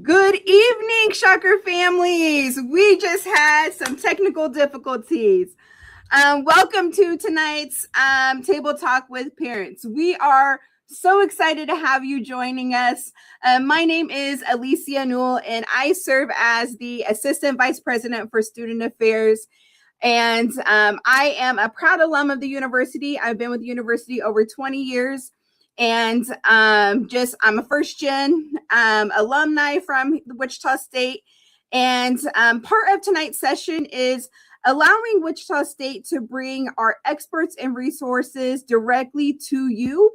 Good evening, Shocker families. We just had some technical difficulties. Welcome to tonight's Table Talk with Parents. We are so excited to have you joining us. My name is Alicia Newell, and I serve as the Assistant Vice President for Student Affairs. And I am a proud alum of the university. I've been with the university over 20 years. And I'm a first gen alumni from Wichita State. And part of tonight's session is allowing Wichita State to bring our experts and resources directly to you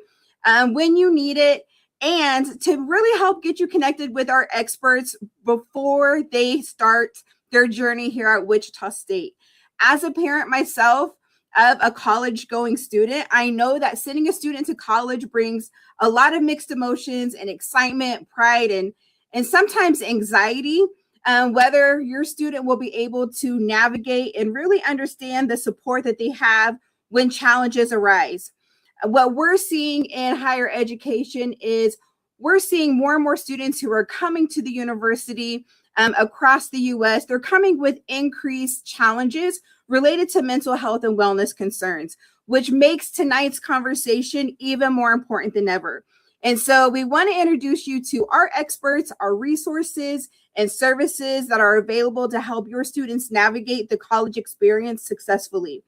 when you need it, and to really help get you connected with our experts before they start their journey here at Wichita State. As a parent myself, of a college going student, I know that sending a student to college brings a lot of mixed emotions and excitement, pride, and sometimes anxiety, whether your student will be able to navigate and really understand the support that they have when challenges arise. What we're seeing in higher education is we're seeing more and more students who are coming to the university across the US. They're coming with increased challenges related to mental health and wellness concerns, which makes tonight's conversation even more important than ever. And so we want to introduce you to our experts, our resources, and services that are available to help your students navigate the college experience successfully.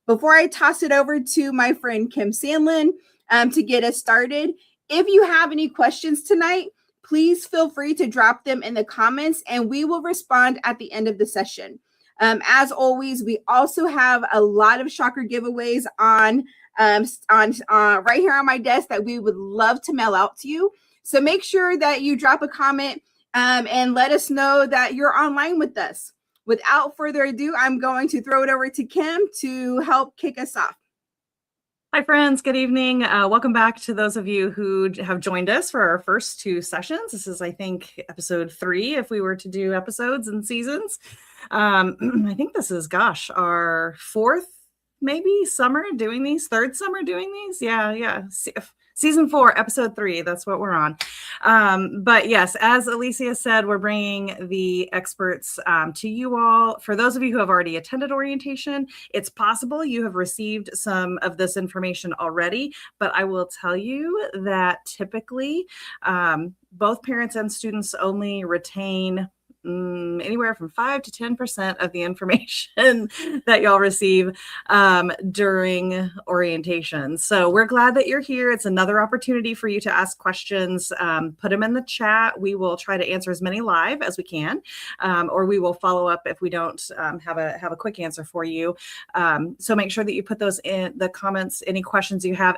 Before I toss it over to my friend Kim Sandlin to get us started, if you have any questions tonight, please feel free to drop them in the comments and we will respond at the end of the session. As always, we also have a lot of Shocker giveaways on right here on my desk that we would love to mail out to you. So make sure that you drop a comment and let us know that you're online with us. Without further ado, I'm going to throw it over to Kim to help kick us off. Hi, friends. Good evening. Welcome back to those of you who have joined us for our first two sessions. This is, I think, episode 3, if we were to do episodes and seasons. I think this is, our 4th, maybe, summer doing these, 3rd summer doing these. Yeah. Season 4, episode 3, that's what we're on. But yes, as Alicia said, we're bringing the experts to you all. For those of you who have already attended orientation, it's possible you have received some of this information already, but I will tell you that typically both parents and students only retain anywhere from 5 to 10% of the information that y'all receive during orientation. So we're glad that you're here. It's another opportunity for you to ask questions. Put them in the chat. We will try to answer as many live as we can, or we will follow up if we don't have a quick answer for you. So make sure that you put those in the comments, any questions you have.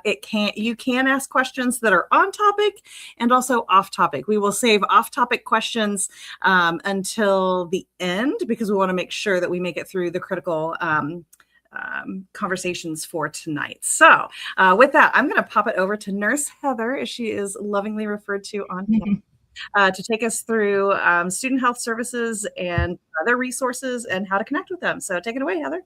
You can ask questions that are on topic and also off topic. We will save off topic questions until the end, because we want to make sure that we make it through the critical conversations for tonight. So with that, I'm going to pop it over to Nurse Heather, as she is lovingly referred to on camera, to take us through student health services and other resources and how to connect with them. So take it away, Heather.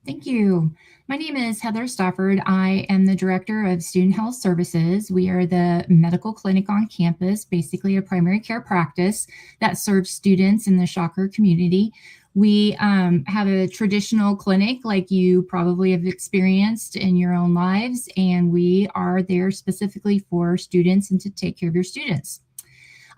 Thank you. My name is Heather Stafford. I am the Director of Student Health Services. We are the medical clinic on campus, basically a primary care practice that serves students in the Shocker community. We have a traditional clinic like you probably have experienced in your own lives, and we are there specifically for students and to take care of your students.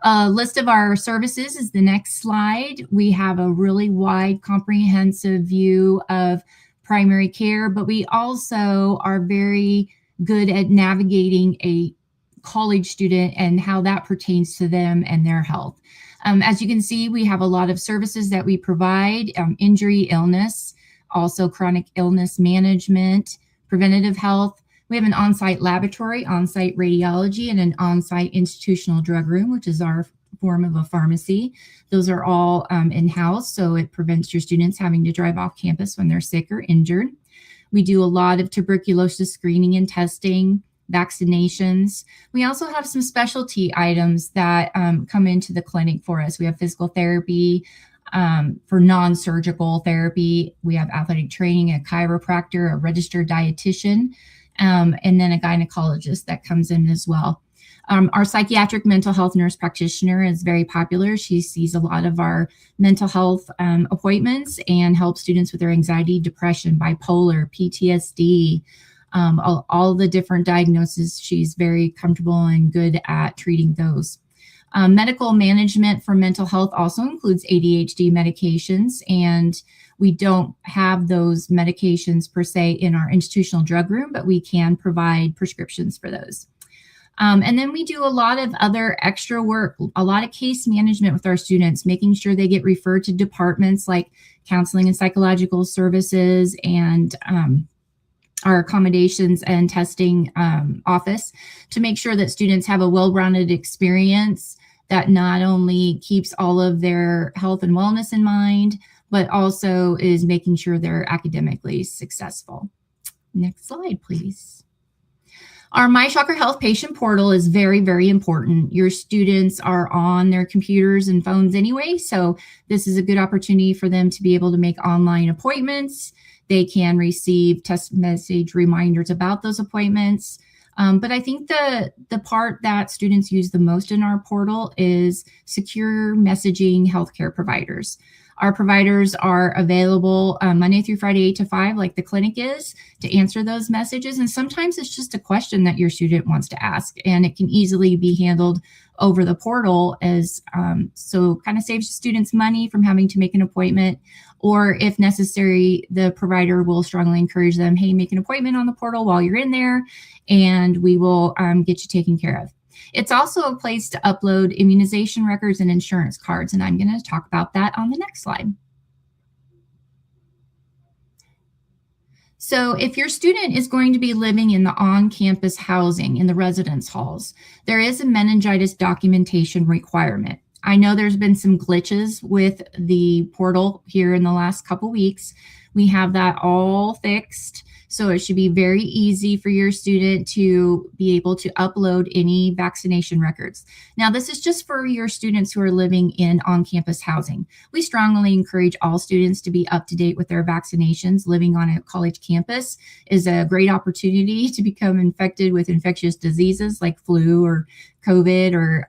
A list of our services is the next slide. We have a really wide, comprehensive view of primary care, but we also are very good at navigating a college student and how that pertains to them and their health. As you can see, we have a lot of services that we provide: injury, illness, also chronic illness management, preventative health. We have an on-site laboratory, on-site radiology, and an on-site institutional drug room, which is our form of a pharmacy. Those are all in-house, so it prevents your students having to drive off campus when they're sick or injured. We do a lot of tuberculosis screening and testing, vaccinations. We also have some specialty items that come into the clinic for us. We have physical therapy, for non-surgical therapy. We have athletic training, a chiropractor, a registered dietitian, and then a gynecologist that comes in as well. Our psychiatric mental health nurse practitioner is very popular. She sees a lot of our mental health appointments and helps students with their anxiety, depression, bipolar, PTSD, all the different diagnoses. She's very comfortable and good at treating those. Medical management for mental health also includes ADHD medications, and we don't have those medications per se in our institutional drug room, but we can provide prescriptions for those. And then we do a lot of other extra work, a lot of case management with our students, making sure they get referred to departments like counseling and psychological services and our accommodations and testing office to make sure that students have a well-rounded experience that not only keeps all of their health and wellness in mind, but also is making sure they're academically successful. Next slide, please. Our MyShocker Health patient portal is very, very important. Your students are on their computers and phones anyway, so this is a good opportunity for them to be able to make online appointments. They can receive text message reminders about those appointments. But I think the part that students use the most in our portal is secure messaging healthcare providers. Our providers are available Monday through Friday, 8 to 5, like the clinic is, to answer those messages. And sometimes it's just a question that your student wants to ask, and it can easily be handled over the portal as so kind of saves students money from having to make an appointment. Or if necessary, the provider will strongly encourage them, hey, make an appointment on the portal while you're in there, and we will get you taken care of. It's also a place to upload immunization records and insurance cards, and I'm going to talk about that on the next slide. So if your student is going to be living in the on-campus housing in the residence halls, there is a meningitis documentation requirement. I know there's been some glitches with the portal here in the last couple weeks. We have that all fixed. So it should be very easy for your student to be able to upload any vaccination records. Now, this is just for your students who are living in on-campus housing. We strongly encourage all students to be up to date with their vaccinations. Living on a college campus is a great opportunity to become infected with infectious diseases like flu or COVID or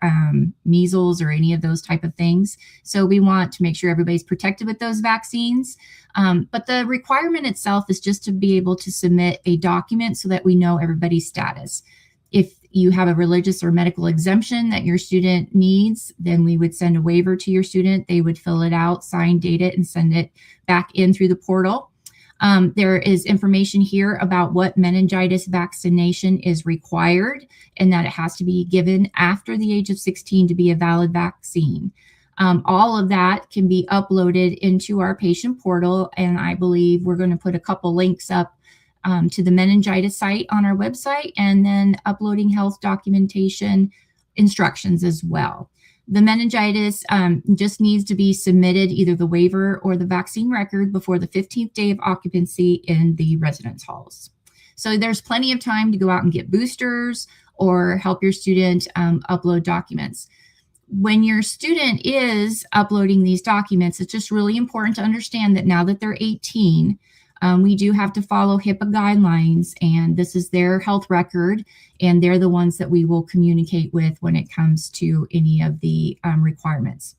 measles or any of those type of things. So we want to make sure everybody's protected with those vaccines. But the requirement itself is just to be able to submit a document so that we know everybody's status. If you have a religious or medical exemption that your student needs, then we would send a waiver to your student. They would fill it out, sign, date it, and send it back in through the portal. There is information here about what meningitis vaccination is required and that it has to be given after the age of 16 to be a valid vaccine. All of that can be uploaded into our patient portal, and I believe we're going to put a couple links up to the meningitis site on our website, and then uploading health documentation instructions as well. The meningitis just needs to be submitted, either the waiver or the vaccine record, before the 15th day of occupancy in the residence halls. So there's plenty of time to go out and get boosters or help your student upload documents. When your student is uploading these documents, it's just really important to understand that now that they're 18, we do have to follow HIPAA guidelines, and this is their health record, and they're the ones that we will communicate with when it comes to any of the requirements.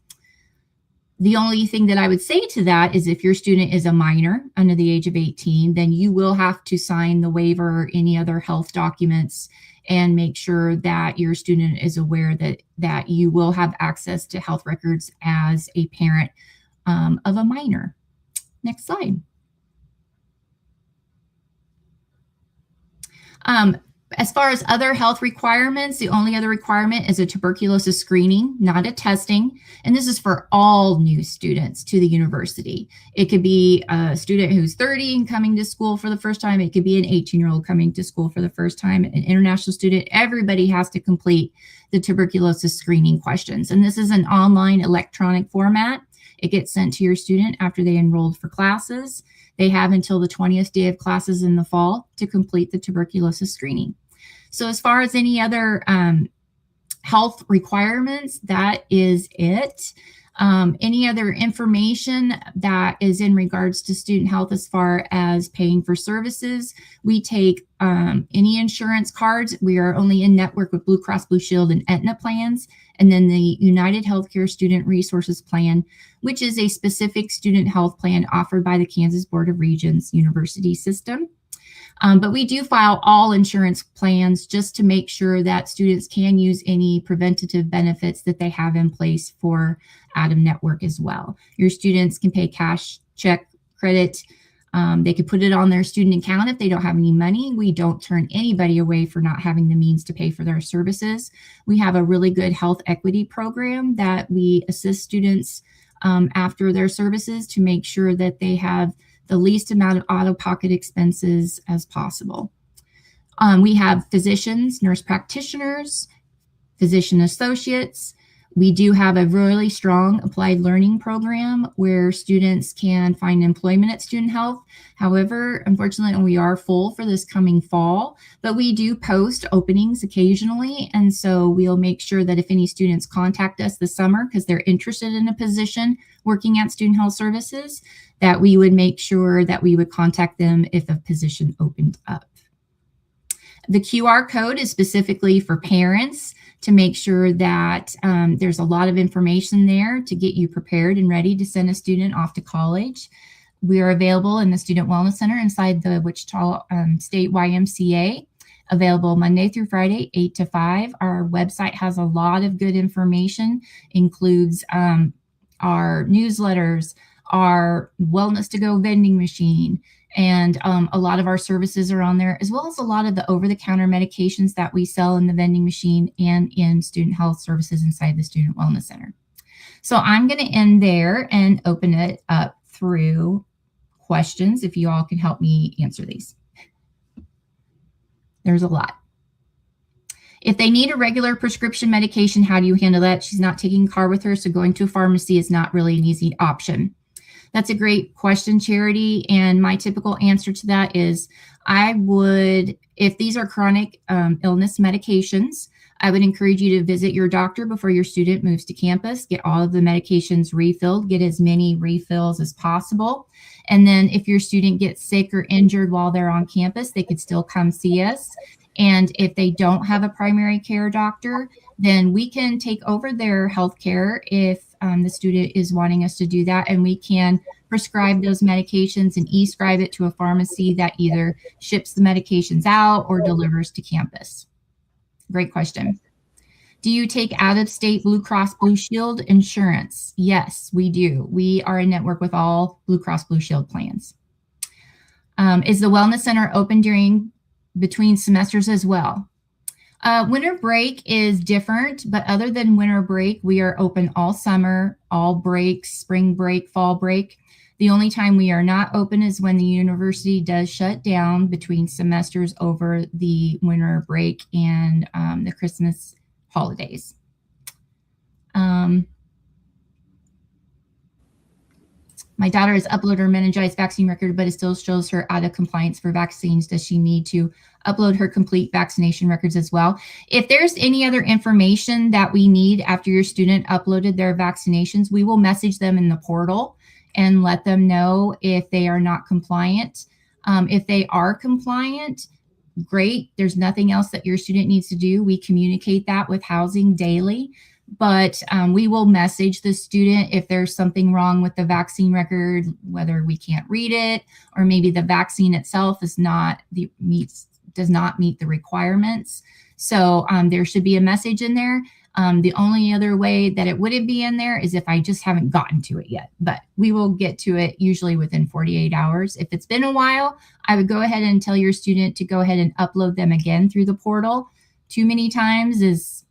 The only thing that I would say to that is if your student is a minor under the age of 18, then you will have to sign the waiver or any other health documents and make sure that your student is aware that you will have access to health records as a parent of a minor. Next slide. As far as other health requirements, the only other requirement is a tuberculosis screening, not a testing. And this is for all new students to the university. It could be a student who's 30 and coming to school for the first time. It could be an 18-year-old coming to school for the first time, an international student. Everybody has to complete the tuberculosis screening questions. And this is an online electronic format. It gets sent to your student after they enrolled for classes. They have until the 20th day of classes in the fall to complete the tuberculosis screening. So as far as any other health requirements, that is it. Any other information that is in regards to student health as far as paying for services, we take any insurance cards. We are only in network with Blue Cross Blue Shield and Aetna plans, and then the United Healthcare Student Resources Plan, which is a specific student health plan offered by the Kansas Board of Regents University System. But we do file all insurance plans just to make sure that students can use any preventative benefits that they have in place for out of network as well. Your students can pay cash, check, credit. They could put it on their student account if they don't have any money. We don't turn anybody away for not having the means to pay for their services. We have a really good health equity program that we assist students after their services to make sure that they have the least amount of out-of-pocket expenses as possible. We have physicians, nurse practitioners, physician associates. We do have a really strong applied learning program where students can find employment at Student Health. However, unfortunately, we are full for this coming fall, but we do post openings occasionally. And so we'll make sure that if any students contact us this summer because they're interested in a position working at Student Health Services, that we would make sure that we would contact them if a position opened up. The QR code is specifically for parents to make sure that there's a lot of information there to get you prepared and ready to send a student off to college. We are available in the Student Wellness Center inside the Wichita State YMCA, available Monday through Friday, 8 to 5. Our website has a lot of good information, includes our newsletters, our Wellness to Go vending machine, and a lot of our services are on there, as well as a lot of the over-the-counter medications that we sell in the vending machine and in student health services inside the Student Wellness Center. So I'm going to end there and open it up through questions, if you all can help me answer these. There's a lot. If they need a regular prescription medication, how do you handle that? She's not taking a car with her, so going to a pharmacy is not really an easy option. That's a great question, Charity. And my typical answer to that is I would, if these are chronic illness medications, I would encourage you to visit your doctor before your student moves to campus, get all of the medications refilled, get as many refills as possible. And then if your student gets sick or injured while they're on campus, they could still come see us. And if they don't have a primary care doctor, then we can take over their health care if the student is wanting us to do that. And we can prescribe those medications and e-scribe it to a pharmacy that either ships the medications out or delivers to campus. Great question. Do you take out-of-state Blue Cross Blue Shield insurance? Yes, we do. We are in network with all Blue Cross Blue Shield plans. Is the Wellness Center open between semesters as well? Winter break is different, but other than winter break, we are open all summer, all breaks, spring break, fall break. The only time we are not open is when the university does shut down between semesters over the winter break and the Christmas holidays. My daughter has uploaded her meningitis vaccine record, but it still shows her out of compliance for vaccines. Does she need to upload her complete vaccination records as well? If there's any other information that we need after your student uploaded their vaccinations, we will message them in the portal and let them know if they are not compliant. If they are compliant, great. There's nothing else that your student needs to do. We communicate that with housing daily. But we will message the student if there's something wrong with the vaccine record, whether we can't read it or maybe the vaccine itself does not meet the requirements. So there should be a message in there. The only other way that it wouldn't be in there is if I just haven't gotten to it yet, but we will get to it usually within 48 hours. If it's been a while, I would go ahead and tell your student to go ahead and upload them again through the portal. Too many times is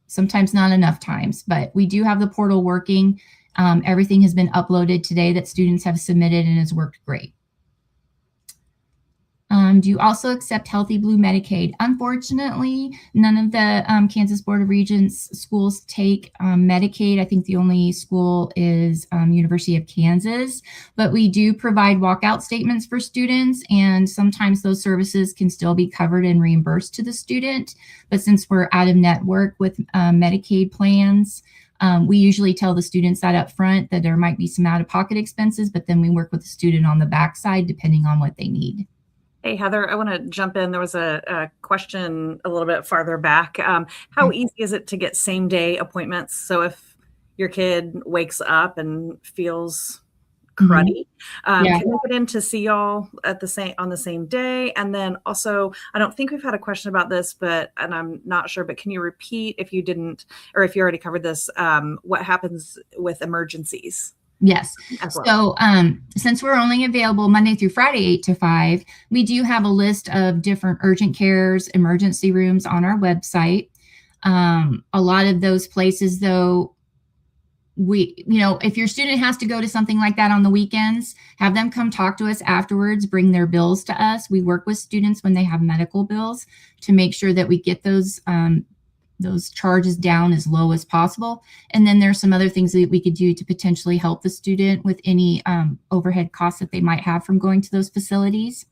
sometimes not enough times, but we do have the portal working. Everything has been uploaded today that students have submitted and has worked great. Do you also accept Healthy Blue Medicaid? Unfortunately, none of the Kansas Board of Regents schools take Medicaid. I think the only school is University of Kansas, but we do provide walkout statements for students, and sometimes those services can still be covered and reimbursed to the student. But since we're out of network with Medicaid plans, We usually tell the students that up front that there might be some out-of-pocket expenses, but then we work with the student on the backside depending on what they need. Hey, Heather, I want to jump in. There was a question a little bit farther back. How easy is it to get same day appointments? So if your kid wakes up and feels cruddy, Yeah. can we get in to see y'all on the same day? And then also, I don't think we've had a question about this, and I'm not sure, but can you repeat if you didn't, or if you already covered this, what happens with emergencies? Yes. Well. So since we're only available Monday through Friday, 8 to 5, we do have a list of different urgent cares, emergency rooms on our website. A lot of those places, though, if your student has to go to something like that on the weekends, have them come talk to us afterwards, bring their bills to us. We work with students when they have medical bills to make sure that we get those charges down as low as possible. And then there's some other things that we could do to potentially help the student with any overhead costs that they might have from going to those facilities.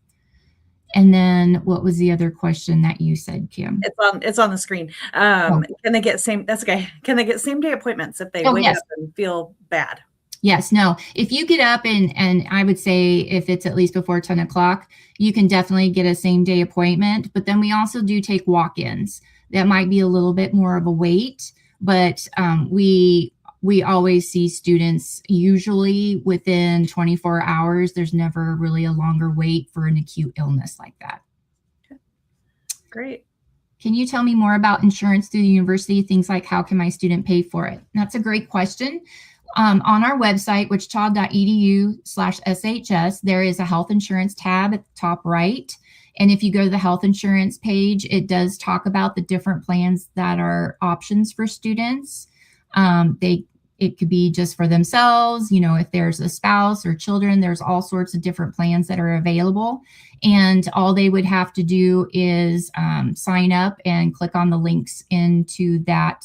And then what was the other question that you said, Kim? It's on the screen. Can they get that's okay. Can they get same day appointments if they wake up and feel bad? Yes, no. If you get up and I would say if it's at least before 10 o'clock, you can definitely get a same day appointment. But then we also do take walk-ins. That might be a little bit more of a wait, but we always see students usually within 24 hours. There's never really a longer wait for an acute illness like that. Okay. Great. Can you tell me more about insurance through the university? Things like how can my student pay for it? That's a great question. On our website, wichita.edu/SHS, there is a health insurance tab at the top right. And if you go to the health insurance page, it does talk about the different plans that are options for students. It could be just for themselves, if there's a spouse or children, there's all sorts of different plans that are available. And all they would have to do is sign up and click on the links into that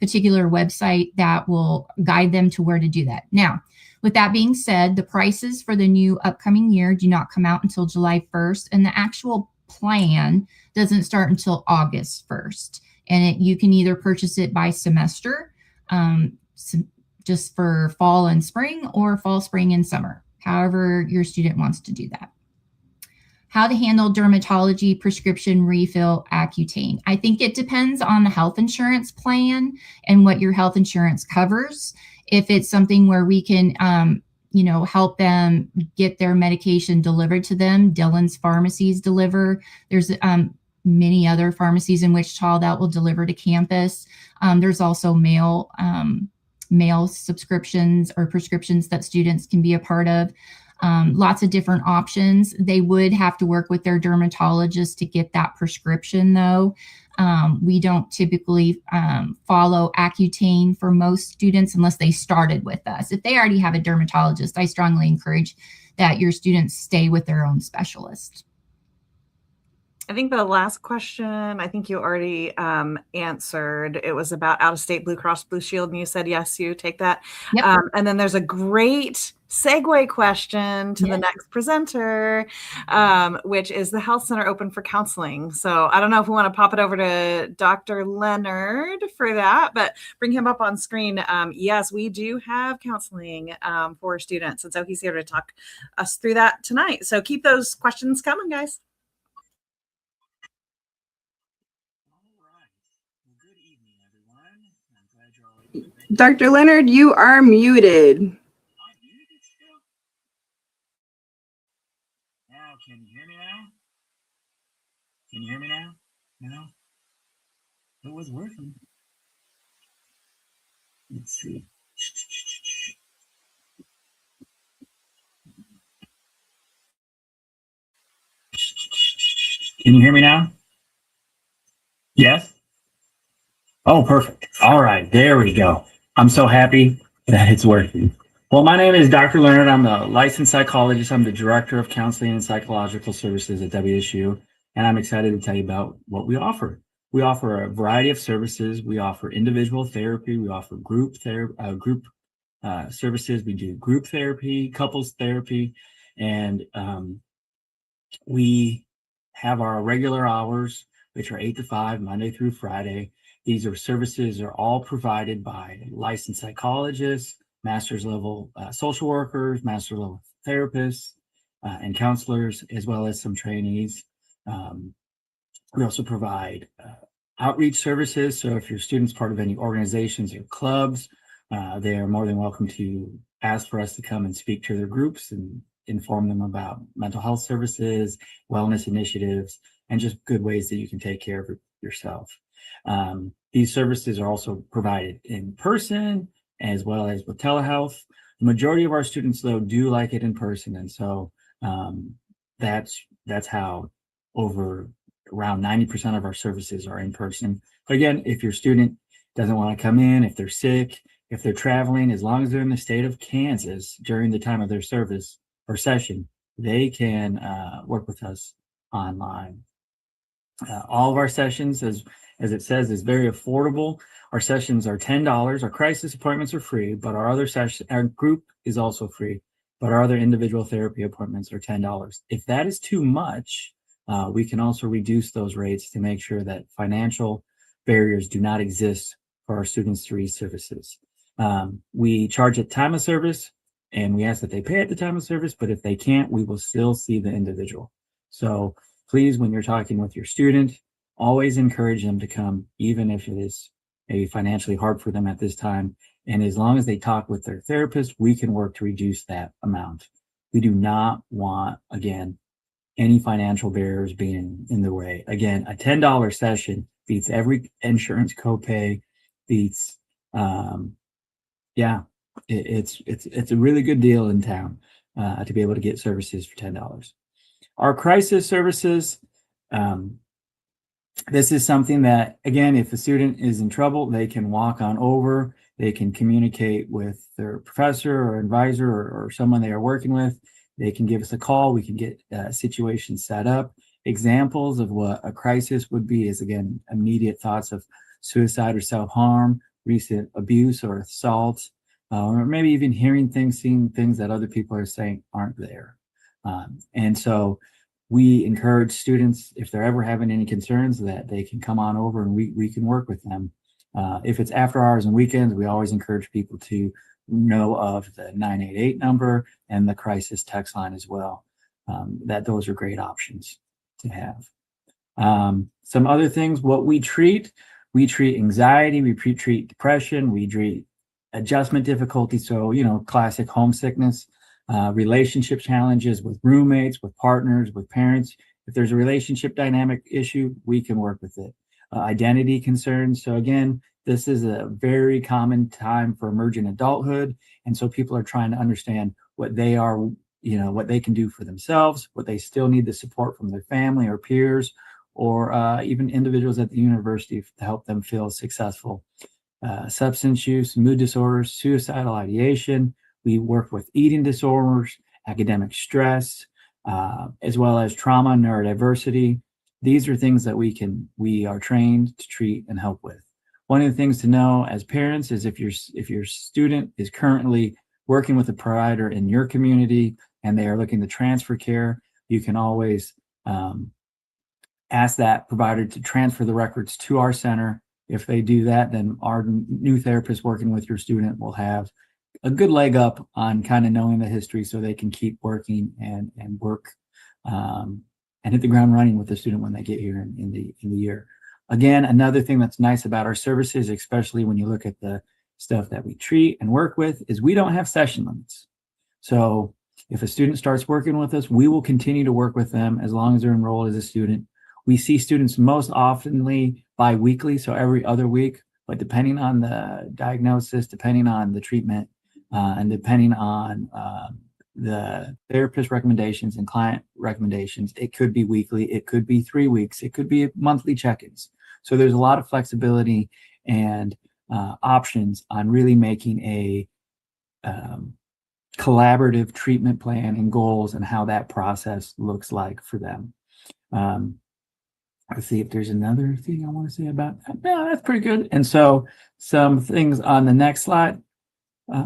particular website that will guide them to where to do that. Now, with that being said, the prices for the new upcoming year do not come out until July 1st, and the actual plan doesn't start until August 1st. And you can either purchase it by semester, just for fall and spring, or fall, spring, and summer, however your student wants to do that. How to handle dermatology prescription refill Accutane. I think it depends on the health insurance plan and what your health insurance covers. If it's something where we can, help them get their medication delivered to them, Dillon's pharmacies deliver. There's many other pharmacies in Wichita that will deliver to campus. There's also mail subscriptions or prescriptions that students can be a part of. Lots of different options. They would have to work with their dermatologist to get that prescription, though. We don't typically follow Accutane for most students unless they started with us. If they already have a dermatologist, I strongly encourage that your students stay with their own specialist. I think the last question, I think you already answered. It was about out-of-state Blue Cross Blue Shield, and you said yes, you take that. Yep. And then there's a great segue question to the next presenter, which is the health center open for counseling. So I don't know if we want to pop it over to Dr. Leonard for that, but bring him up on screen. Yes, we do have counseling for students. And so he's here to talk us through that tonight. So keep those questions coming, guys. Dr. Leonard, you are muted. Now, can you hear me now? Can you hear me now? No? It was working. Let's see. Can you hear me now? Yes? Oh, perfect. All right, there we go. I'm so happy that it's working. Well, my name is Dr. Leonard. I'm a licensed psychologist. I'm the director of counseling and psychological services at WSU, and I'm excited to tell you about what we offer. We offer a variety of services. We offer individual therapy. We offer group services. We do group therapy, couples therapy, and we have our regular hours. which are 8 to 5, Monday through Friday. These services are all provided by licensed psychologists, master's level social workers, master's level therapists, and counselors, as well as some trainees. We also provide outreach services. So if your student's part of any organizations or clubs, they are more than welcome to ask for us to come and speak to their groups and inform them about mental health services, wellness initiatives, and just good ways that you can take care of yourself. These services are also provided in person as well as with telehealth. The majority of our students, though, do like it in person, and so that's how around 90% of our services are in person. But again, if your student doesn't want to come in, if they're sick, if they're traveling, as long as they're in the state of Kansas during the time of their service or session, they can work with us online. All of our sessions, as it says, is very affordable. Our sessions are $10. Our crisis appointments are free, but our group is also free, but our other individual therapy appointments are $10. If that is too much, we can also reduce those rates to make sure that financial barriers do not exist for our students to reach services. We charge at time of service, and we ask that they pay at the time of service, but if they can't, we will still see the individual. So please, when you're talking with your student, always encourage them to come, even if it is maybe financially hard for them at this time. And as long as they talk with their therapist, we can work to reduce that amount. We do not want, again, any financial barriers being in the way. Again, a $10 session beats every insurance copay, beats, it's a really good deal in town to be able to get services for $10. Our crisis services, this is something that, again, if a student is in trouble, they can walk on over, they can communicate with their professor or advisor or someone they are working with. They can give us a call. We can get situations set up. Examples of what a crisis would be is, again, immediate thoughts of suicide or self-harm, recent abuse or assault, or maybe even hearing things, seeing things that other people are saying aren't there. And so we encourage students, if they're ever having any concerns, that they can come on over and we can work with them. If it's after hours and weekends, we always encourage people to know of the 988 number and the crisis text line as well. Those are great options to have. Some other things, what we treat anxiety, we treat depression, we treat adjustment difficulty. So, classic homesickness, relationship challenges with roommates, with partners, with parents. If there's a relationship dynamic issue, we can work with it. Identity concerns. So again, this is a very common time for emerging adulthood. And so people are trying to understand what they are, what they can do for themselves, what they still need the support from their family or peers, or even individuals at the university to help them feel successful. Substance use, mood disorders, suicidal ideation. We work with eating disorders, academic stress, as well as trauma, neurodiversity. These are things that we are trained to treat and help with. One of the things to know as parents is if your student is currently working with a provider in your community and they are looking to transfer care, you can always ask that provider to transfer the records to our center. If they do that, then our new therapist working with your student will have a good leg up on kind of knowing the history so they can keep working and work and hit the ground running with the student when they get here in the year. Again, another thing that's nice about our services, especially when you look at the stuff that we treat and work with, is we don't have session limits. So if a student starts working with us, we will continue to work with them as long as they're enrolled as a student. We see students most oftenly bi-weekly, so every other week, but depending on the diagnosis, depending on the treatment, and depending on the therapist recommendations and client recommendations, it could be weekly, it could be 3 weeks, it could be monthly check-ins. So there's a lot of flexibility and options on really making a collaborative treatment plan and goals and how that process looks like for them. Let's see if there's another thing I want to say about that. No, that's pretty good. And so some things on the next slide,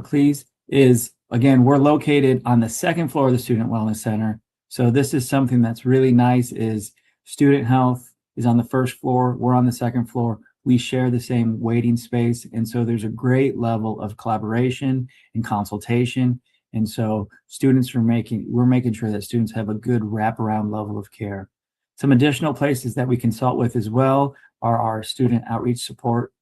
please, is, again, we're located on the second floor of the Student Wellness Center. So this is something that's really nice, is student health is on the first floor. We're on the second floor. We share the same waiting space. And so there's a great level of collaboration and consultation. And so we're making sure that students have a good wraparound level of care. Some additional places that we consult with as well are our student outreach support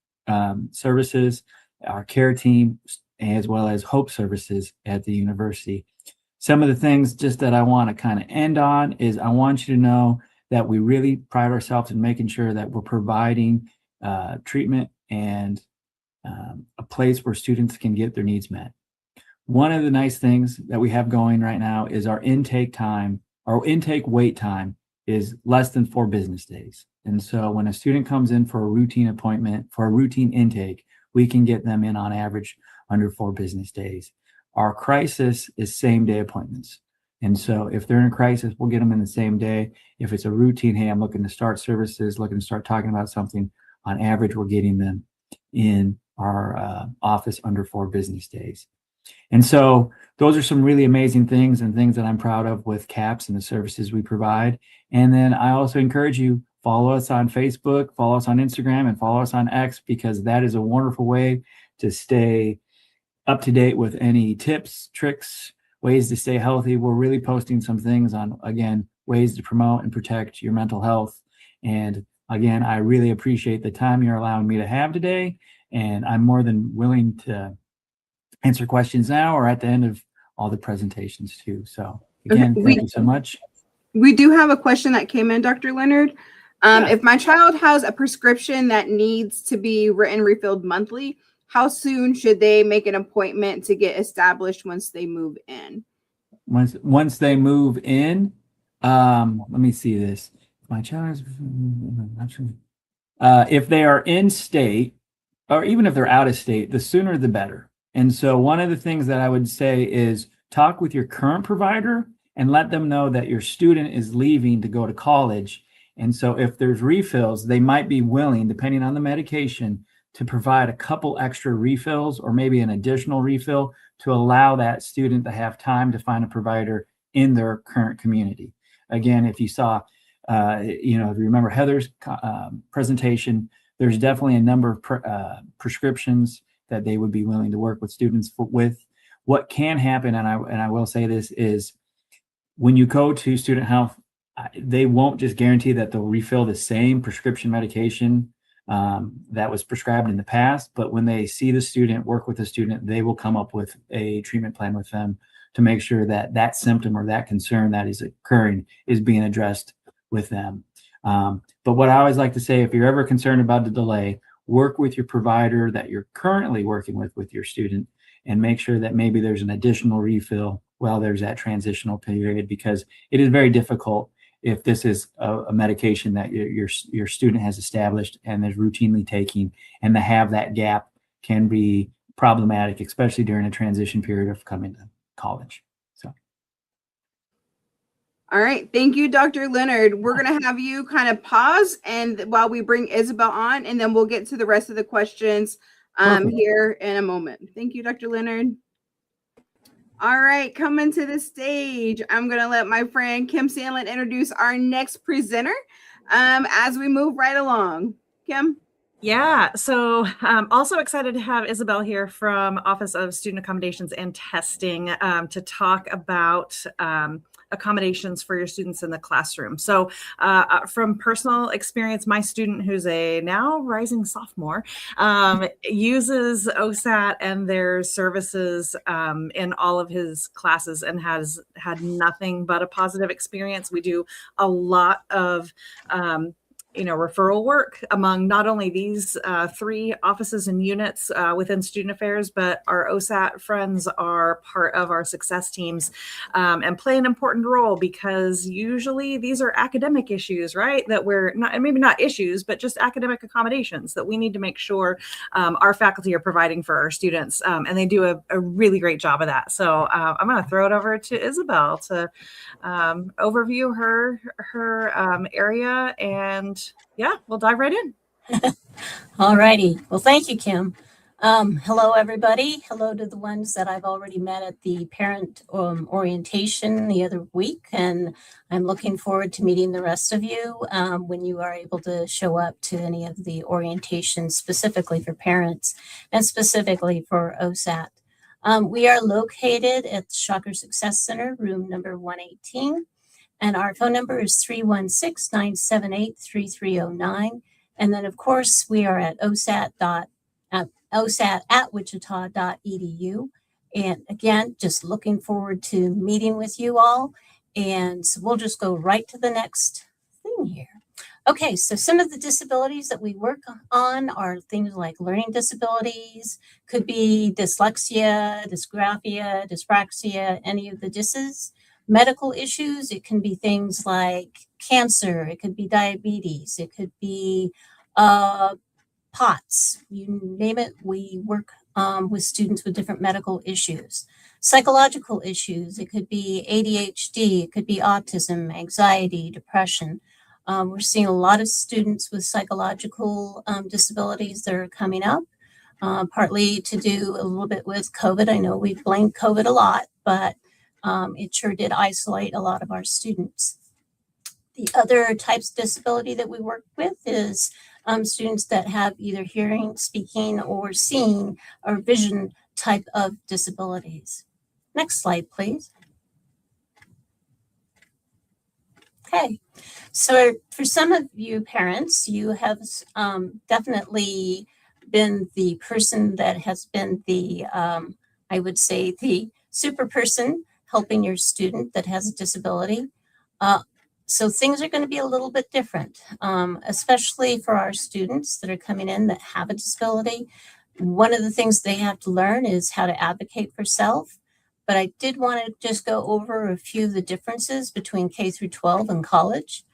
services, our care team, as well as Hope Services at the university. Some of the things just that I want to kind of end on is I want you to know that we really pride ourselves in making sure that we're providing treatment and a place where students can get their needs met. One of the nice things that we have going right now is our intake wait time is less than 4 business days. And so when a student comes in for a routine appointment, for a routine intake, we can get them in on average under 4 business days. Our crisis is same day appointments. And so if they're in a crisis, we'll get them in the same day. If it's a routine, hey, I'm looking to start services, looking to start talking about something, on average, we're getting them in our office under 4 business days. And so those are some really amazing things and things that I'm proud of with CAPS and the services we provide. And then I also encourage you, follow us on Facebook, follow us on Instagram, and follow us on X, because that is a wonderful way to stay up to date with any tips, tricks, ways to stay healthy. We're really posting some things on, again, ways to promote and protect your mental health. And again, I really appreciate the time you're allowing me to have today. And I'm more than willing to answer questions now or at the end of all the presentations too. So again, thank you so much. We do have a question that came in, Dr. Leonard. If my child has a prescription that needs to be written, refilled monthly, how soon should they make an appointment to get established once they move in? Once they move in, let me see this. My child is, if they are in state, or even if they're out of state, the sooner the better. And so one of the things that I would say is talk with your current provider and let them know that your student is leaving to go to college. And so if there's refills, they might be willing, depending on the medication, to provide a couple extra refills or maybe an additional refill to allow that student to have time to find a provider in their current community. Again, if you saw, if you remember Heather's presentation, there's definitely a number of prescriptions that they would be willing to work with students with. What can happen, and I will say this, is when you go to student health, they won't just guarantee that they'll refill the same prescription medication that was prescribed in the past, but when they see the student, work with the student, they will come up with a treatment plan with them to make sure that that symptom or that concern that is occurring is being addressed with them. But what I always like to say, if you're ever concerned about the delay, work with your provider that you're currently working with your student, and make sure that maybe there's an additional refill while there's that transitional period, because it is very difficult if this is a medication that your student has established and is routinely taking, and to have that gap can be problematic, especially during a transition period of coming to college. So. All right. Thank you, Dr. Leonard. We're going to have you kind of pause and while we bring Isabel on, and then we'll get to the rest of the questions here in a moment. Thank you, Dr. Leonard. All right, coming to the stage, I'm going to let my friend Kim Sandlin introduce our next presenter as we move right along. Kim? Yeah, so also excited to have Isabel here from Office of Student Accommodations and Testing to talk about accommodations for your students in the classroom. So from personal experience, my student, who's a now rising sophomore, uses OSAT and their services in all of his classes and has had nothing but a positive experience. We do a lot of referral work among not only these 3 offices and units within student affairs, but our OSAT friends are part of our success teams and play an important role, because usually these are academic issues, right? That we're not, maybe not issues, but just academic accommodations that we need to make sure our faculty are providing for our students. And they do a really great job of that. So I'm going to throw it over to Isabel to overview her area, and yeah, we'll dive right in. All righty. Well, thank you, Kim. Hello, everybody. Hello to the ones that I've already met at the parent orientation the other week. And I'm looking forward to meeting the rest of you when you are able to show up to any of the orientations specifically for parents and specifically for OSAT. We are located at the Shocker Success Center, room number 118. And our phone number is 316-978-3309. And then, of course, we are at osat@wichita.edu. And again, just looking forward to meeting with you all. And so we'll just go right to the next thing here. Okay, so some of the disabilities that we work on are things like learning disabilities, could be dyslexia, dysgraphia, dyspraxia, any of the DISs. Medical issues, it can be things like cancer, it could be diabetes, it could be POTS, you name it. We work with students with different medical issues. Psychological issues, it could be ADHD, it could be autism, anxiety, depression. We're seeing a lot of students with psychological disabilities that are coming up, partly to do a little bit with COVID. I know we blame COVID a lot, but it sure did isolate a lot of our students. The other types of disability that we work with is students that have either hearing, speaking, or seeing or vision type of disabilities. Next slide, please. Okay, so for some of you parents, you have definitely been the person that has been the, I would say, the super person helping your student that has a disability. So things are going to be a little bit different, especially for our students that are coming in that have a disability. One of the things they have to learn is how to advocate for self. But I did want to just go over a few of the differences between K through 12 and college.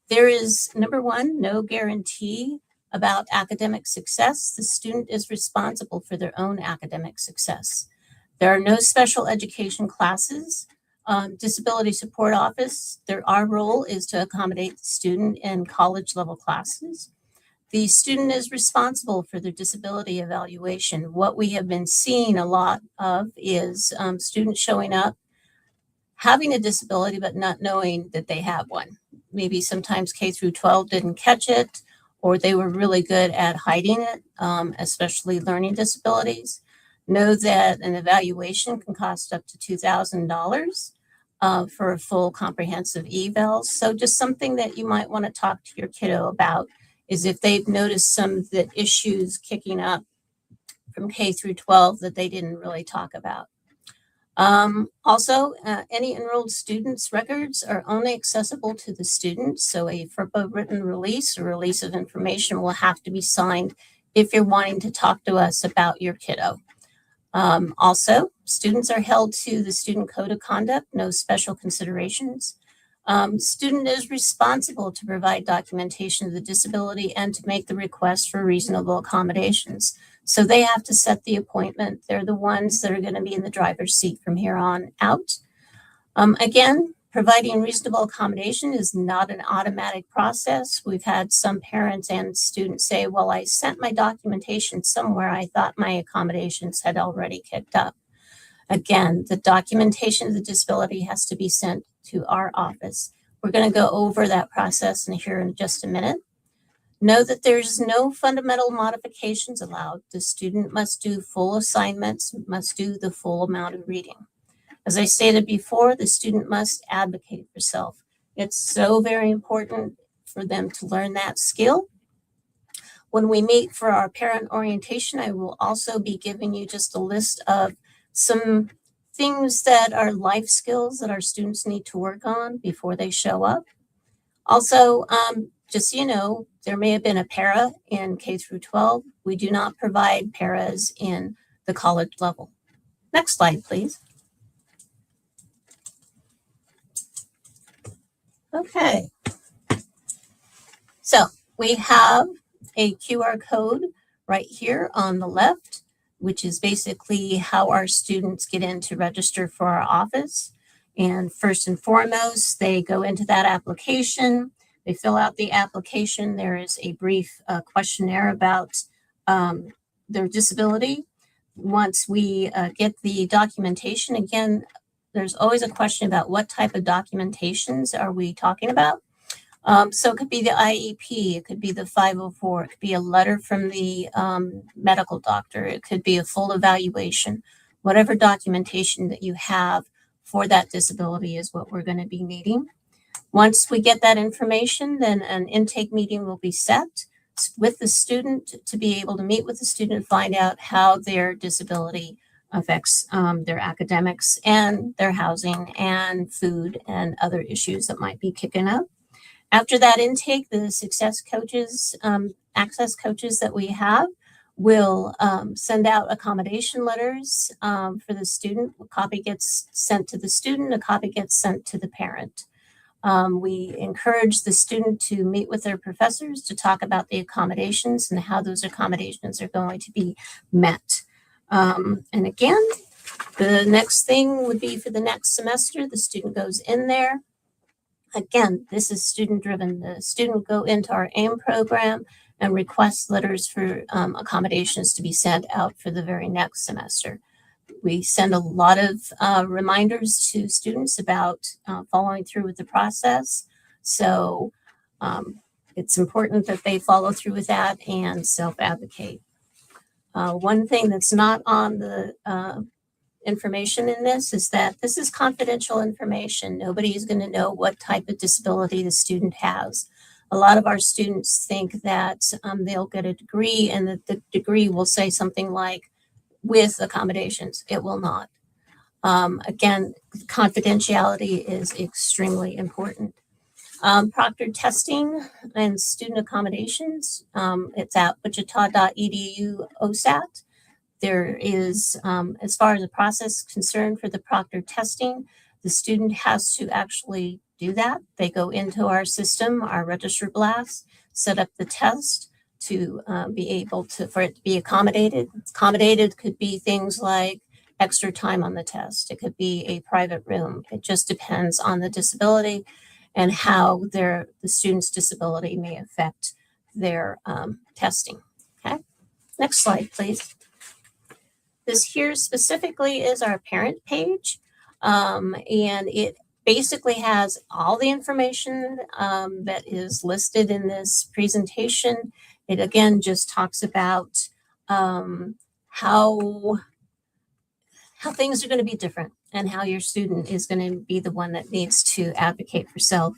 There is, number one, no guarantee about academic success. The student is responsible for their own academic success. There are no special education classes. Disability Support Office, our role is to accommodate the student in college level classes. The student is responsible for their disability evaluation. What we have been seeing a lot of is students showing up, having a disability, but not knowing that they have one. Maybe sometimes K through 12 didn't catch it, or they were really good at hiding it, especially learning disabilities. Know that an evaluation can cost up to $2,000 for a full comprehensive eval. So just something that you might want to talk to your kiddo about is if they've noticed some of the issues kicking up from K through 12 that they didn't really talk about. Also, any enrolled students' records are only accessible to the student. So a FERPA written release or release of information will have to be signed if you're wanting to talk to us about your kiddo. Also, students are held to the student code of conduct, no special considerations. Student is responsible to provide documentation of the disability and to make the request for reasonable accommodations. So they have to set the appointment. They're the ones that are going to be in the driver's seat from here on out. Again, providing reasonable accommodation is not an automatic process. We've had some parents and students say, well, I sent my documentation somewhere. I thought my accommodations had already kicked up. Again, the documentation of the disability has to be sent to our office. We're going to go over that process here in just a minute. Know that there's no fundamental modifications allowed. The student must do full assignments, must do the full amount of reading. As I stated before, the student must advocate for self. It's so very important for them to learn that skill. When we meet for our parent orientation, I will also be giving you just a list of some things that are life skills that our students need to work on before they show up. Also, just so you know, there may have been a para in K through 12. We do not provide paras in the college level. Next slide, please. Okay. So we have a QR code right here on the left, which is basically how our students get in to register for our office. And first and foremost, they go into that application. They fill out the application. There is a brief questionnaire about their disability, once we get the documentation, again, there's always a question about what type of documentations are we talking about. So it could be the IEP, it could be the 504, it could be a letter from the medical doctor, it could be a full evaluation. Whatever documentation that you have for that disability is what we're going to be needing. Once we get that information, then an intake meeting will be set with the student to be able to meet with the student and find out how their disability affects their academics and their housing and food and other issues that might be kicking up. After that intake, the success coaches, access coaches that we have will send out accommodation letters for the student. A copy gets sent to the student, a copy gets sent to the parent. We encourage the student to meet with their professors to talk about the accommodations and how those accommodations are going to be met. And again, the next thing would be for the next semester, the student goes in there. Again, this is student driven. The student will go into our AIM program and request letters for accommodations to be sent out for the very next semester. We send a lot of reminders to students about following through with the process. So it's important that they follow through with that and self-advocate. One thing that's not on the information in this is that this is confidential information. Nobody is going to know what type of disability the student has. A lot of our students think that they'll get a degree and that the degree will say something like with accommodations. It will not. Again, confidentiality is extremely important. Proctored testing and student accommodations. It's at wichita.edu OSAT. There is, as far as the process is concerned for the proctored testing, the student has to actually do that. They go into our system, our register blast, set up the test to be able to, for it to be accommodated. Accommodated could be things like extra time on the test. It could be a private room. It just depends on the disability and how the student's disability may affect their testing. Okay, next slide, please. This here specifically is our parent page, and it basically has all the information that is listed in this presentation. It again just talks about how things are going to be different and how your student is going to be the one that needs to advocate for self.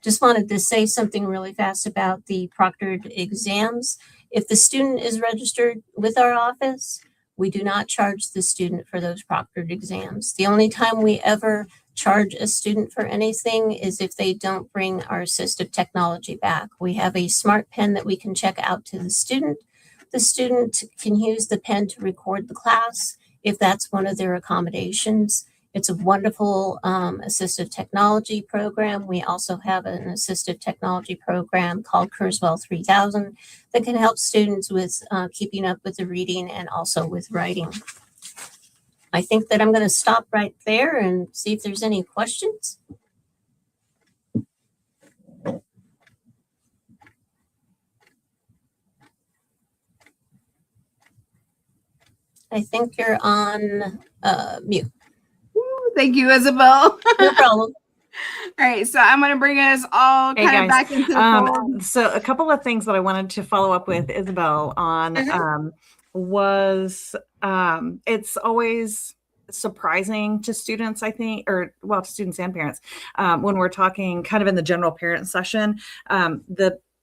Just wanted to say something really fast about the proctored exams. If the student is registered with our office, we do not charge the student for those proctored exams. The only time we ever charge a student for anything is if they don't bring our assistive technology back. We have a smart pen that we can check out to the student. The student can use the pen to record the class if that's one of their accommodations. It's a wonderful assistive technology program. We also have an assistive technology program called Kurzweil 3000 that can help students with keeping up with the reading and also with writing. I think that I'm going to stop right there and see if there's any questions. I think you're on mute. Thank you, Isabel. No problem. All right, so I'm going to bring us all Hey, kind of guys. back into the fold. So a couple of things that I wanted to follow up with Isabel on was it's always surprising to students, I think, or well, to students and parents, when we're talking kind of in the general parent session,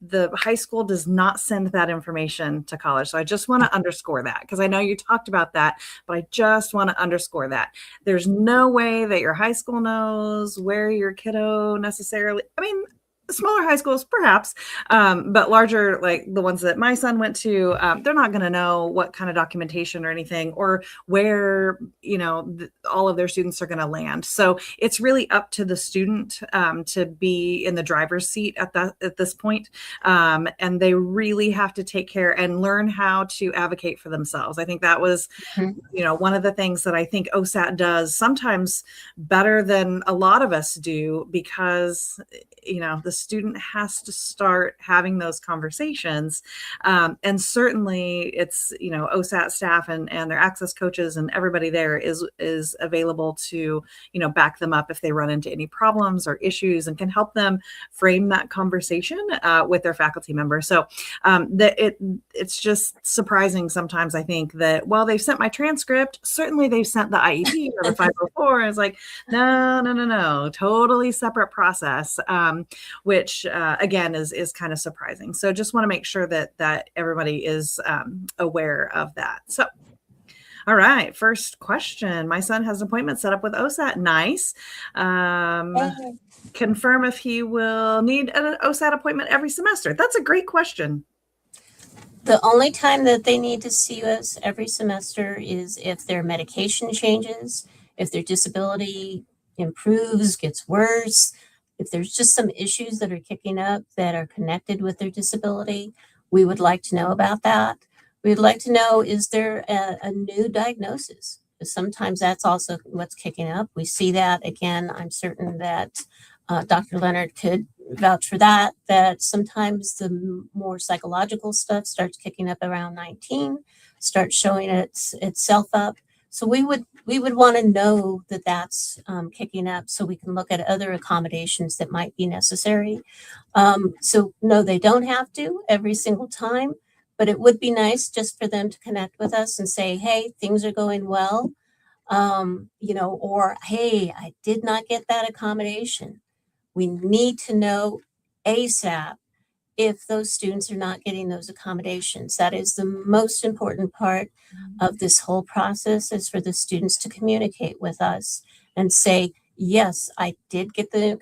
the high school does not send that information to college. So I just want to underscore that because I know you talked about that, but I just want to underscore that. There's no way that your high school knows where your kiddo necessarily, I mean, smaller high schools, perhaps, but larger, like the ones that my son went to, they're not going to know what kind of documentation or anything, or where, you know, all of their students are going to land. So it's really up to the student to be in the driver's seat at this point. And they really have to take care and learn how to advocate for themselves. I think that was, you know, one of the things that I think OSAT does sometimes better than a lot of us do, because, you know, the student has to start having those conversations. And certainly it's, OSAT staff and their access coaches and everybody there is available to, back them up if they run into any problems or issues, and can help them frame that conversation with their faculty members. So it's just surprising sometimes, I think, that while they've sent my transcript, certainly they've sent the IEP or the 504. It's like, no, totally separate process, which again is kind of surprising. So just want to make sure that everybody is aware of that. So, all right, first question. My son has an appointment set up with OSAT. Nice. Confirm if he will need an OSAT appointment every semester. That's a great question. The only time that they need to see us every semester is if their medication changes, if their disability improves, gets worse, if there's just some issues that are kicking up that are connected with their disability. We would like to know about that. We'd like to know, is there a new diagnosis? Because sometimes that's also what's kicking up. We see that. Again, I'm certain that Dr. Leonard could vouch for that sometimes the more psychological stuff starts kicking up around 19, starts showing itself up. So we would want to know that that's kicking up, so we can look at other accommodations that might be necessary. So no, they don't have to every single time, but it would be nice just for them to connect with us and say, hey, things are going well, or hey, I did not get that accommodation. We need to know ASAP if those students are not getting those accommodations. That is the most important part of this whole process, is for the students to communicate with us and say, yes, I did get the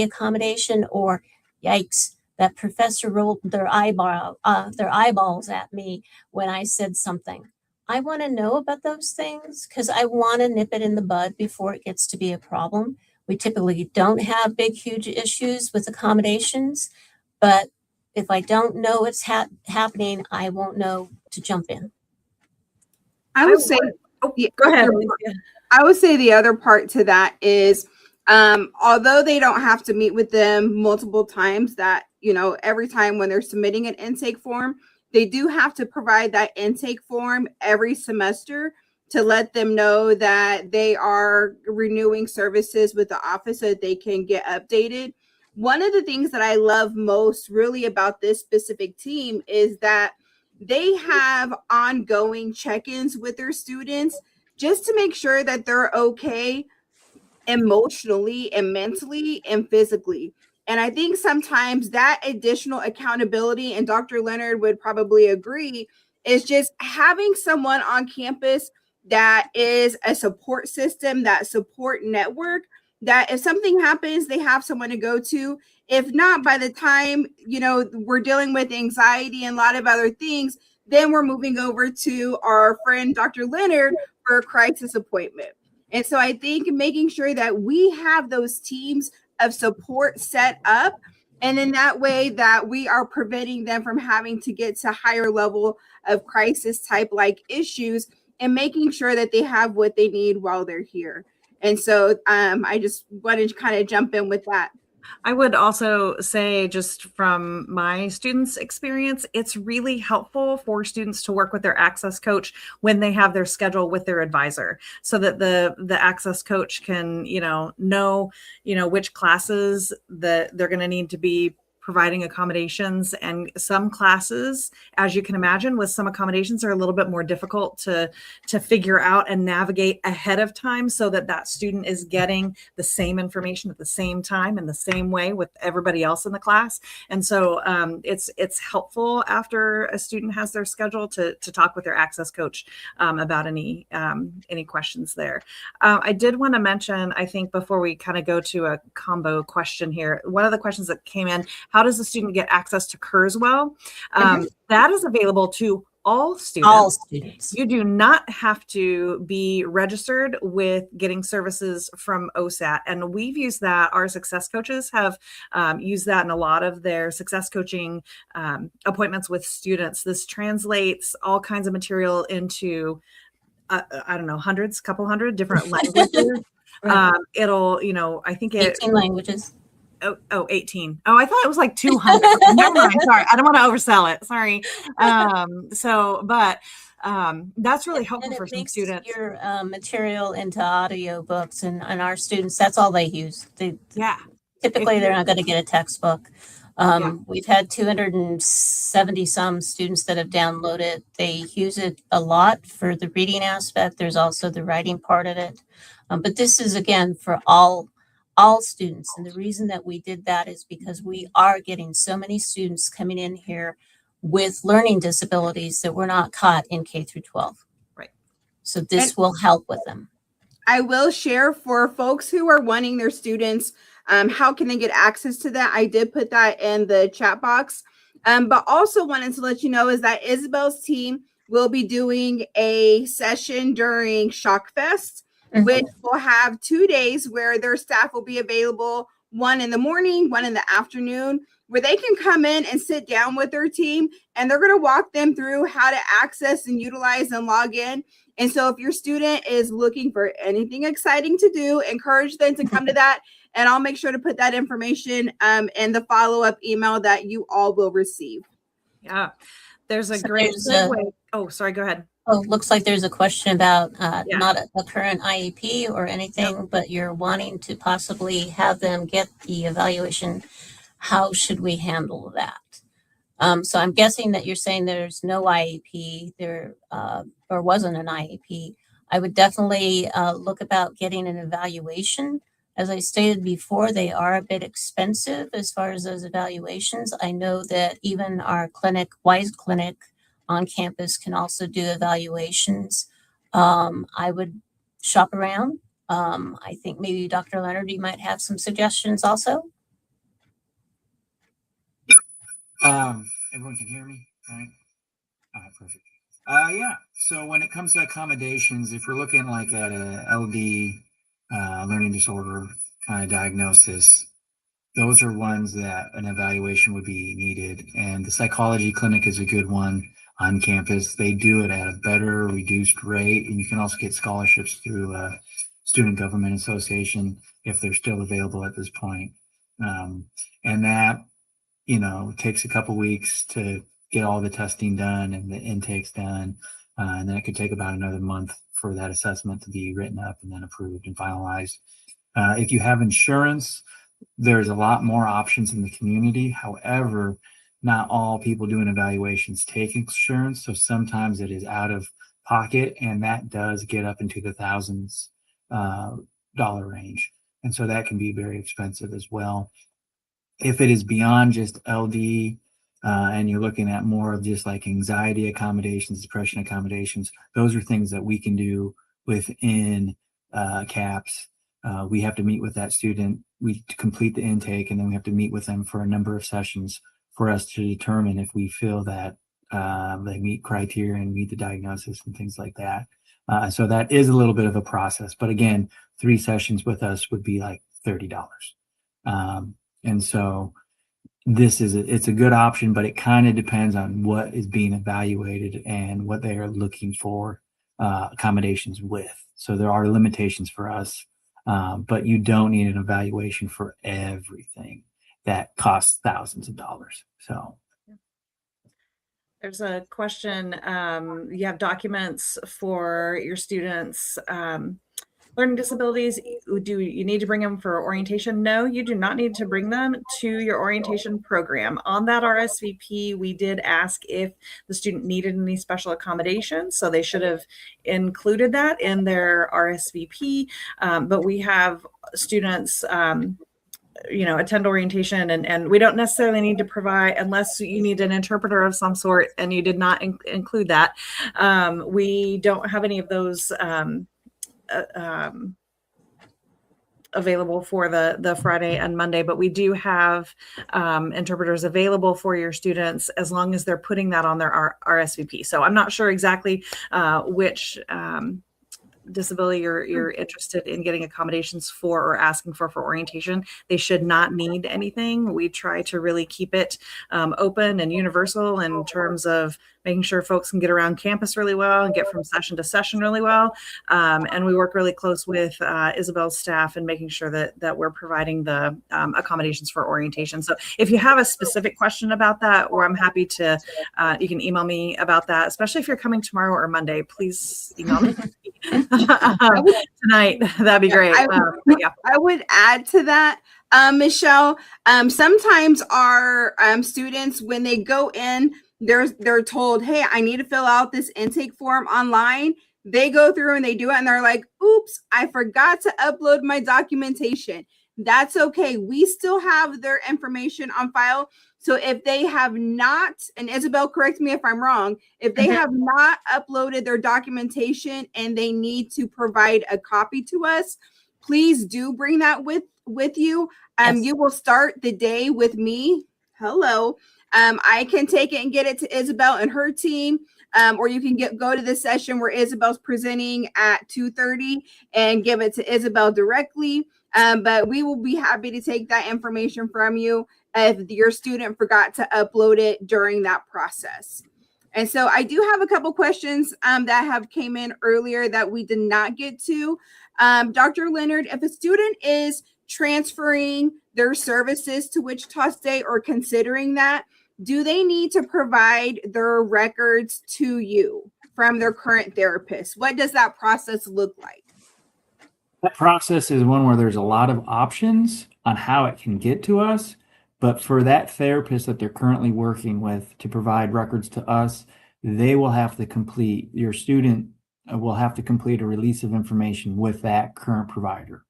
accommodation, or yikes, that professor rolled their eyeballs at me when I said something. I want to know about those things because I want to nip it in the bud before it gets to be a problem. We typically don't have big, huge issues with accommodations, but if I don't know what's happening, I won't know to jump in. I would say, go ahead. I would say the other part to that is, although they don't have to meet with them multiple times, that, every time when they're submitting an intake form, they do have to provide that intake form every semester to let them know that they are renewing services with the office so that they can get updated. One of the things that I love most really about this specific team is that they have ongoing check-ins with their students just to make sure that they're okay emotionally and mentally and physically. And I think sometimes that additional accountability, and Dr. Leonard would probably agree, is just having someone on campus that is a support system, that support network, that if something happens, they have someone to go to. If not, by the time, we're dealing with anxiety and a lot of other things, then we're moving over to our friend, Dr. Leonard, for a crisis appointment. And so I think making sure that we have those teams of support set up, and in that way that we are preventing them from having to get to higher level of crisis type like issues, and making sure that they have what they need while they're here. And so I just wanted to kind of jump in with that. I would also say, just from my students' experience, it's really helpful for students to work with their access coach when they have their schedule with their advisor, so that the access coach can, know which classes that they're going to need to be providing accommodations. And some classes, as you can imagine, with some accommodations are a little bit more difficult to figure out and navigate ahead of time, so that student is getting the same information at the same time in the same way with everybody else in the class. And so it's helpful after a student has their schedule to talk with their access coach about any questions there. I did want to mention, I think, before we kind of go to a combo question here, one of the questions that came in: how does the student get access to Kurzweil? That is available to all students. All students. You do not have to be registered with getting services from OSAT. And we've used that. Our success coaches have used that in a lot of their success coaching appointments with students. This translates all kinds of material into, couple hundred different languages. Right. It'll, I think 18 languages. Oh, 18. Oh, I thought it was like 200. Never mind. Sorry. I don't want to oversell it. Sorry. That's really helpful And for it some makes students. your material into audio books, and our students, that's all they use. Yeah. Typically, they're not going to get a textbook. Yeah. We've had 270 some students that have downloaded. They use it a lot for the reading aspect. There's also the writing part of it. But this is, again, for all students. And the reason that we did that is because we are getting so many students coming in here with learning disabilities that were not caught in K through 12. Right. So this will help with them. I will share for folks who are wanting their students, how can they get access to that? I did put that in the chat box. But also wanted to let you know is that Isabel's team will be doing a session during Shock Fest, which will have 2 days where their staff will be available, one in the morning, one in the afternoon, where they can come in and sit down with their team, and they're going to walk them through how to access and utilize and log in. And so if your student is looking for anything exciting to do, encourage them to come to that. And I'll make sure to put that information in the follow-up email that you all will receive. Yeah. There's a great segue. Oh, sorry. Go ahead. Oh, looks like there's a question about not a current IEP or anything, but you're wanting to possibly have them get the evaluation. How should we handle that? So I'm guessing that you're saying there's no IEP there, or wasn't an IEP. I would definitely look about getting an evaluation. As I stated before, they are a bit expensive as far as those evaluations. I know that even our clinic, Wise Clinic on campus, can also do evaluations. I would shop around. I think maybe Dr. Leonard, you might have some suggestions also. Everyone can hear me, right? All right, perfect. Yeah. So when it comes to accommodations, if we're looking like at a LD, learning disorder kind of diagnosis, those are ones that an evaluation would be needed. And the psychology clinic is a good one on campus. They do it at a better reduced rate, and you can also get scholarships through Student Government Association if they're still available at this point. And that, takes a couple weeks to get all the testing done and the intakes done. And then it could take about another month for that assessment to be written up and then approved and finalized. If you have insurance, there's a lot more options in the community. However, not all people doing evaluations take insurance. So sometimes it is out of pocket, and that does get up into the thousands dollar range. And so that can be very expensive as well. If it is beyond just LD, and you're looking at more of just like anxiety accommodations, depression accommodations, those are things that we can do within CAPS. We have to meet with that student, we complete the intake, and then we have to meet with them for a number of sessions for us to determine if we feel that they meet criteria and meet the diagnosis and things like that. So that is a little bit of a process, but again, 3 sessions with us would be like $30. And so it's a good option, but it kind of depends on what is being evaluated and what they are looking for accommodations with. So there are limitations for us, but you don't need an evaluation for everything that costs thousands of dollars. So there's a question. You have documents for your students' learning disabilities. Do you need to bring them for orientation? No, you do not need to bring them to your orientation program. On that RSVP, we did ask if the student needed any special accommodations, so they should have included that in their RSVP. But we have students attend orientation, and we don't necessarily need to provide, unless you need an interpreter of some sort, and you did not include that. We don't have any of those available for the Friday and Monday, but we do have interpreters available for your students as long as they're putting that on their RSVP. So I'm not sure exactly which disability you're interested in getting accommodations for or asking for orientation, they should not need anything. We try to really keep it open and universal in terms of making sure folks can get around campus really well and get from session to session really well. And we work really close with Isabel's staff and making sure that we're providing the accommodations for orientation. So if you have a specific question about that, or I'm happy to, you can email me about that, especially if you're coming tomorrow or Monday, please email me tonight. That'd be great. I would add to that, Michelle, sometimes our students, when they go in, they're told, hey, I need to fill out this intake form online. They go through and they do it and they're like, oops, I forgot to upload my documentation. That's okay. We still have their information on file. So if they have not, and Isabel, correct me if I'm wrong, if they have not uploaded their documentation and they need to provide a copy to us, please do bring that with you. Yes. You will start the day with me. Hello. I can take it and get it to Isabel and her team. Or you can go to the session where Isabel's presenting at 2:30 and give it to Isabel directly. But we will be happy to take that information from you if your student forgot to upload it during that process. And so I do have a couple questions that have came in earlier that we did not get to. Dr. Leonard, if a student is transferring their services to Wichita State or considering that, do they need to provide their records to you from their current therapist? What does that process look like? That process is one where there's a lot of options on how it can get to us. But for that therapist that they're currently working with to provide records to us, they will have to complete, your student will have to complete a release of information with that current provider.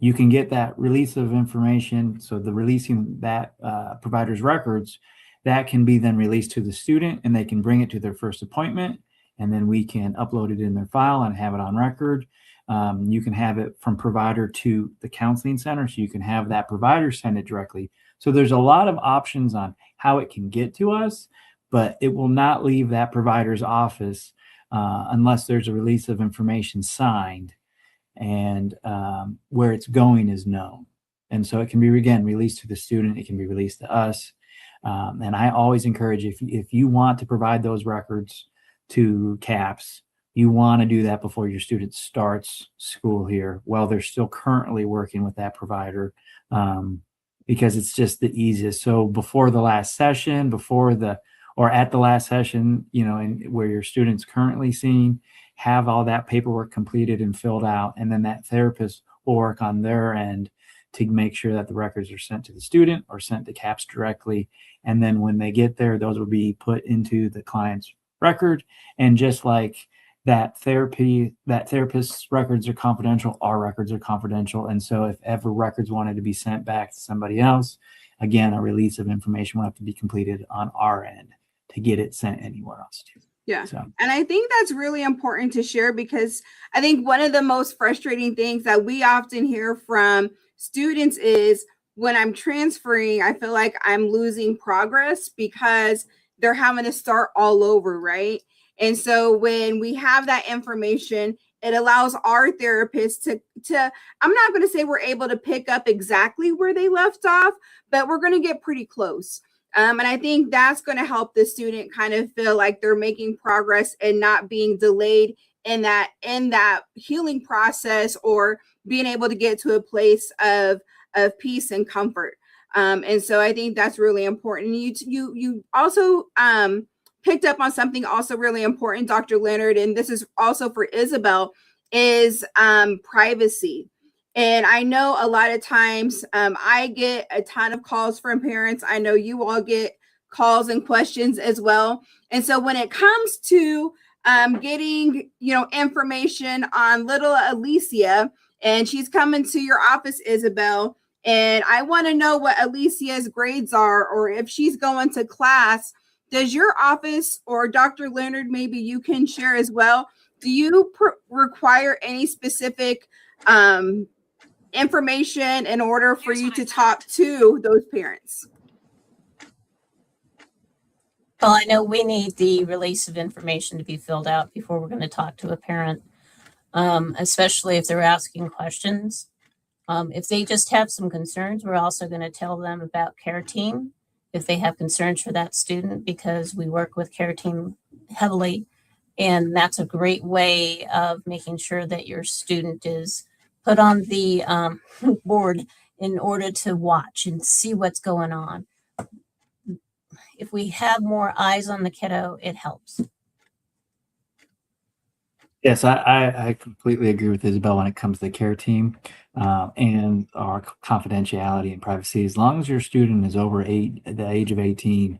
You can get that release of information, so the releasing that provider's records, that can be then released to the student and they can bring it to their first appointment, and then we can upload it in their file and have it on record. You can have it from provider to the counseling center, so you can have that provider send it directly. So there's a lot of options on how it can get to us, but it will not leave that provider's office unless there's a release of information signed and where it's going is known. And so it can be, again, released to the student. It can be released to us. And I always encourage, if you want to provide those records to CAPS, you want to do that before your student starts school here while they're still currently working with that provider, because it's just the easiest. So before the last session, or at the last session, and where your student's currently seeing, have all that paperwork completed and filled out, and then that therapist will work on their end to make sure that the records are sent to the student or sent to CAPS directly. And then when they get there, those will be put into the client's record. And just like that therapist's records are confidential, our records are confidential. And so if ever records wanted to be sent back to somebody else, again, a release of information will have to be completed on our end to get it sent anywhere else too. Yeah. So. And I think that's really important to share, because I think one of the most frustrating things that we often hear from students is, when I'm transferring, I feel like I'm losing progress because they're having to start all over, right? And so when we have that information, it allows our therapist to I'm not going to say we're able to pick up exactly where they left off, but we're going to get pretty close. And I think that's going to help the student kind of feel like they're making progress and not being delayed in that healing process, or being able to get to a place of peace and comfort. And so I think that's really important. You also picked up on something also really important, Dr. Leonard, and this is also for Isabel, is privacy. And I know a lot of times I get a ton of calls from parents. I know you all get calls and questions as well. And so when it comes to getting, information on little Alicia, and she's coming to your office, Isabel, and I want to know what Alicia's grades are, or if she's going to class, does your office, or Dr. Leonard, maybe you can share as well, do you require any specific information in order for you to talk to those parents? Well, I know we need the release of information to be filled out before we're going to talk to a parent. especially if they're asking questions. If they just have some concerns, we're also going to tell them about care team if they have concerns for that student, because we work with care team heavily. And that's a great way of making sure that your student is put on the board in order to watch and see what's going on. If we have more eyes on the kiddo, it helps. Yes, I completely agree with Isabel when it comes to the care team and our confidentiality and privacy. As long as your student is over the age of 18,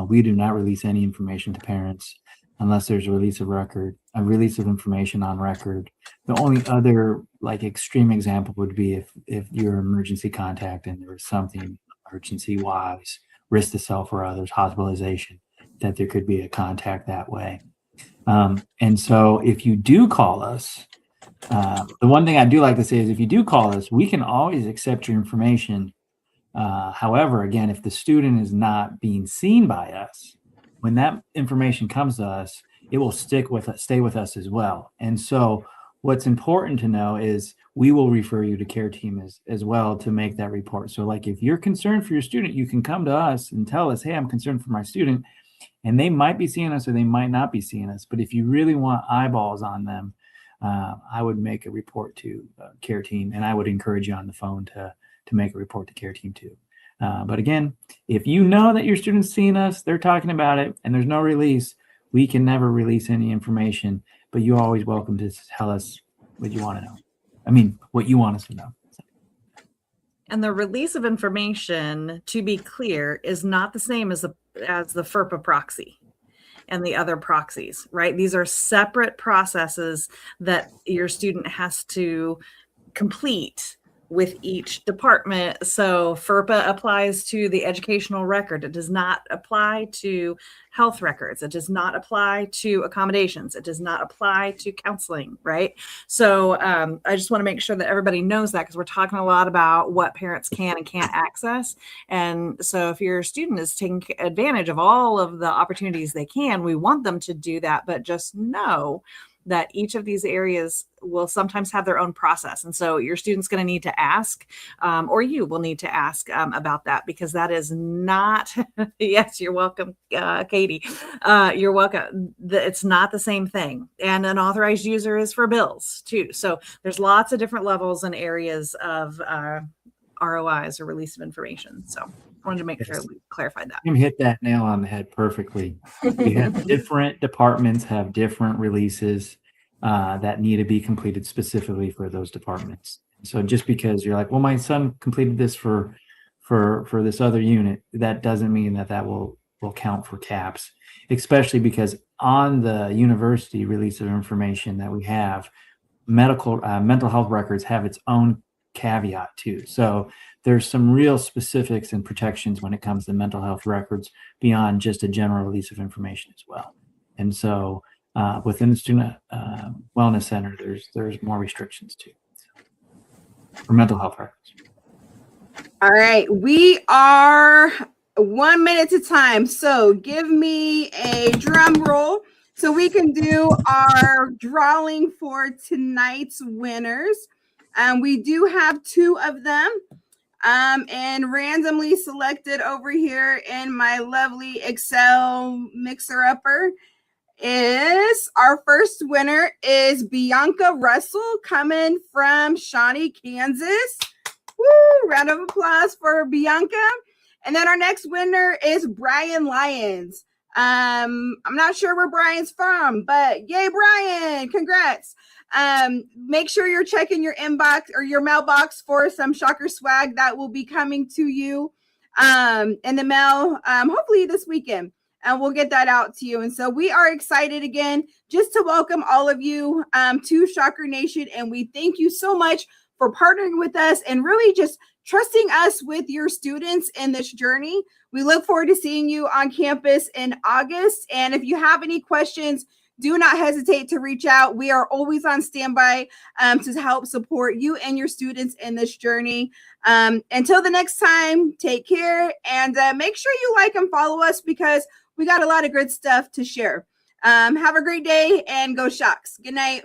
we do not release any information to parents unless there's a release of information on record. The only other extreme example would be if you're emergency contact and there was something emergency wise, risk to self or others, hospitalization, that there could be a contact that way. And so if you do call us, the one thing I do like to say is if you do call us, we can always accept your information. However, again, if the student is not being seen by us, when that information comes to us, it will stay with us as well. And so what's important to know is we will refer you to care team as well to make that report. So if you're concerned for your student, you can come to us and tell us, hey, I'm concerned for my student. And they might be seeing us or they might not be seeing us. But if you really want eyeballs on them, I would make a report to care team. And I would encourage you on the phone to make a report to care team too. But again, if you know that your student's seeing us, they're talking about it, and there's no release, we can never release any information. But you're always welcome to tell us what you want to know. I mean, what you want us to know. And the release of information, to be clear, is not the same as the FERPA proxy and the other proxies, right? These are separate processes that your student has to complete with each department. So FERPA applies to the educational record. It does not apply to health records. It does not apply to accommodations. It does not apply to counseling, right? So I just want to make sure that everybody knows that, because we're talking a lot about what parents can and can't access. And so if your student is taking advantage of all of the opportunities they can, we want them to do that, but just know that each of these areas will sometimes have their own process. And so your student's going to need to ask, or you will need to ask about that, because that is not, yes, you're welcome, Katie. You're welcome. It's not the same thing. And an authorized user is for bills too. So there's lots of different levels and areas of ROIs, or release of information. So I wanted to make sure we clarified that. You hit that nail on the head perfectly. We have different departments have different releases that need to be completed specifically for those departments. So just because you're like, well, my son completed this for this other unit, that doesn't mean that will count for CAPS, especially because on the university release of information that we have, mental health records have its own caveat too. So there's some real specifics and protections when it comes to mental health records beyond just a general release of information as well. And so within the Student Wellness Center, there's more restrictions too for mental health records. All right, we are 1 minute to time. So give me a drum roll so we can do our drawing for tonight's winners. We do have 2 of them. And randomly selected over here in my lovely Excel mixer-upper is our first winner is Bianca Russell, coming from Shawnee, Kansas. Woo! Round of applause for Bianca. And then our next winner is Brian Lyons. I'm not sure where Brian's from, but yay, Brian! Congrats. Make sure you're checking your inbox or your mailbox for some Shocker swag that will be coming to you in the mail, hopefully this weekend, and we'll get that out to you. And so we are excited again just to welcome all of you to Shocker Nation, and we thank you so much for partnering with us and really just trusting us with your students in this journey. We look forward to seeing you on campus in August. And if you have any questions, do not hesitate to reach out. We are always on standby to help support you and your students in this journey. Until the next time, take care, and make sure you like and follow us, because we got a lot of good stuff to share. Have a great day and go Shocks. Good night.